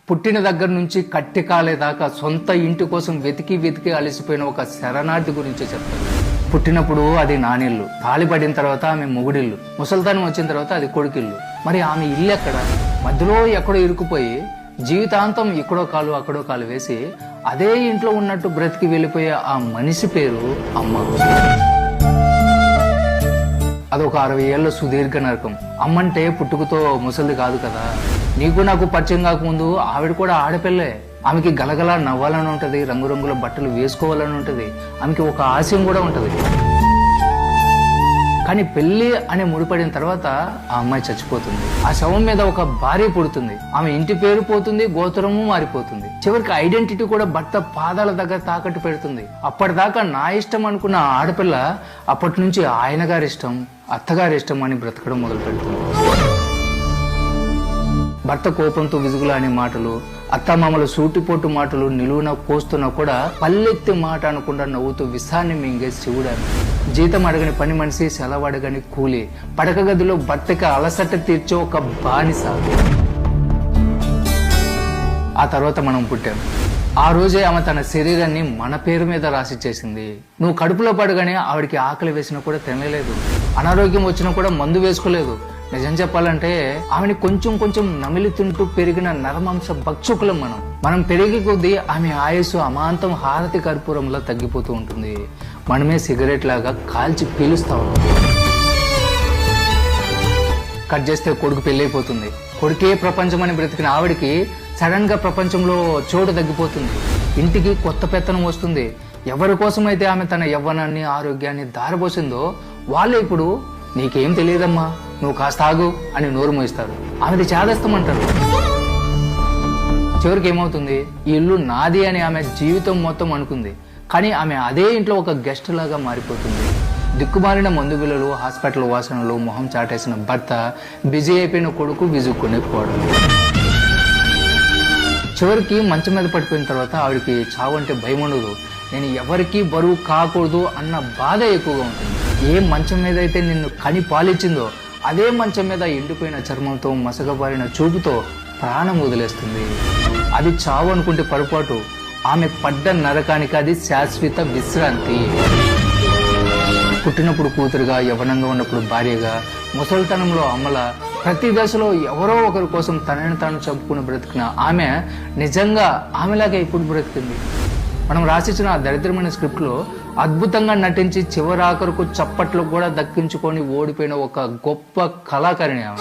పుట్టిన దగ్గర నుంచి కట్టి కాలేదాకా సొంత ఇంటి కోసం వెతికి వెతికి అలసిపోయిన ఒక శరణార్థి గురించి చెప్తాను. పుట్టినప్పుడు అది నానిల్లు, తాళిపడిన తర్వాత ఆమె మొగుడిల్లు, ముసల్తానం వచ్చిన తర్వాత అది కొడుకిల్లు. మరి ఆమె ఇల్లు ఎక్కడ? మధ్యలో ఎక్కడో ఇరుకుపోయి జీవితాంతం ఇక్కడో కాలు అక్కడో కాలు వేసి అదే ఇంట్లో ఉన్నట్టు బ్రతికి వెళ్ళిపోయే ఆ మనిషి పేరు అమ్మ. అదొక 60 ఏళ్ల సుదీర్ఘ నరకం. అమ్మంటే పుట్టుకతో ముసలిది కాదు కదా. నీకు నాకు పరిచయం కాకముందు ఆవిడ కూడా ఆడపిల్లే. ఆమెకి గలగలా నవ్వాలని ఉంటది, రంగురంగుల బట్టలు వేసుకోవాలని ఉంటది, ఆమెకి ఒక ఆశయం కూడా ఉంటది. కానీ పెళ్లి అని ముడిపడిన తర్వాత ఆ అమ్మాయి చచ్చిపోతుంది. ఆ శవం మీద ఒక భార్య పుడుతుంది. ఆమె ఇంటి పేరు పోతుంది, గోత్రము మారిపోతుంది. చివరికి ఐడెంటిటీ కూడా భర్త పాదాల దగ్గర తాకట్టు పెడుతుంది. అప్పటిదాకా నా ఇష్టం అనుకున్న ఆడపిల్ల అప్పటి నుంచి ఆయన గారి ఇష్టం, అత్తగారి ఇష్టం అని బ్రతకడం మొదలు పెడుతుంది. భర్త కోపంతో విసుగులానే మాటలు, అత్తమామల సూటిపోటు మాటలు నిలువున కోస్తున్నా కూడా పల్లెత్తి మాట అనకుండా నవ్వుతూ విసాన్ని మింగే శివుడాను. జీతం అడగని పని మనిషి, సెలవు అడగని కూలి, పడక గదిలో భర్తకి అలసట తీర్చే ఒక బానిస. ఆ తర్వాత మనం పుట్టాం. ఆ రోజే ఆమె తన శరీరాన్ని మన పేరు మీద రాసిచ్చేసింది. నువ్వు కడుపులో పడగానే ఆవిడికి ఆకలి వేసినా కూడా తినలేదు, అనారోగ్యం వచ్చినా కూడా మందు వేసుకోలేదు. నిజం చెప్పాలంటే ఆమెని కొంచెం కొంచెం నమిలి తింటూ పెరిగిన నరమాంస భక్షకులం మనం పెరిగే కొద్దీ ఆమె ఆయుస్సు అమాంతం హారతి కర్పూరంలా తగ్గిపోతూ ఉంటుంది. మనమే సిగరెట్ లాగా కాల్చి పీలుస్తా ఉంటాం. కట్ చేస్తే కొడుకు పెళ్ళైపోతుంది. కొడుకే ప్రపంచం అని బ్రతికిన ఆవిడికి సడన్ గా ప్రపంచంలో చోటు తగ్గిపోతుంది. ఇంటికి కొత్త పెత్తనం వస్తుంది. ఎవరి కోసమైతే ఆమె తన యవ్వనాన్ని ఆరోగ్యాన్ని దారబోసిందో వాళ్ళే ఇప్పుడు నీకేం తెలియదమ్మా, నువ్వు కాస్త ఆగు అని నోరు మోయిస్తారు. ఆమెది చేదస్తమంటారు. చివరికి ఏమవుతుంది? ఈ ఇల్లు నాది అని ఆమె జీవితం మొత్తం అనుకుంది. కానీ ఆమె అదే ఇంట్లో ఒక గెస్ట్ లాగా మారిపోతుంది. దిక్కుమాలిన మందు బిళ్ళలు, హాస్పిటల్ వాసనలు, మొహం చాటేసిన భర్త, బిజీ అయిపోయిన కొడుకు విజుక్కునే పోవడం. చివరికి మంచం మీద పడిపోయిన తర్వాత ఆవిడికి చావు అంటే భయం ఉండదు. నేను ఎవరికీ బరువు కాకూడదు అన్న బాధ ఎక్కువగా ఉంటుంది. ఏ మంచం మీద అయితే నిన్ను కని పాలిచ్చిందో అదే మంచం మీద ఎండిపోయిన చర్మంతో, మసకబారిన చూపుతో ప్రాణం వదిలేస్తుంది. అది చావు అనుకుంటే పొరపాటు. ఆమె పడ్డ నరకానికి అది శాశ్వత విశ్రాంతి. పుట్టినప్పుడు కూతురుగా, యవ్వనంగా ఉన్నప్పుడు భార్యగా, ముసలితనంలో అమ్మల, ప్రతి దశలో ఎవరో ఒకరి కోసం తనని తాను చంపుకుని బ్రతికిన ఆమె నిజంగా ఆమెలాగే ఇప్పుడు బ్రతికింది. మనం రాసిచ్చిన ఆ దరిద్రమైన స్క్రిప్ట్ లో అద్భుతంగా నటించి చివరాఖరుకు చప్పట్లు కూడా దక్కించుకొని ఓడిపోయిన ఒక గొప్ప కళాకారిణి ఆమె.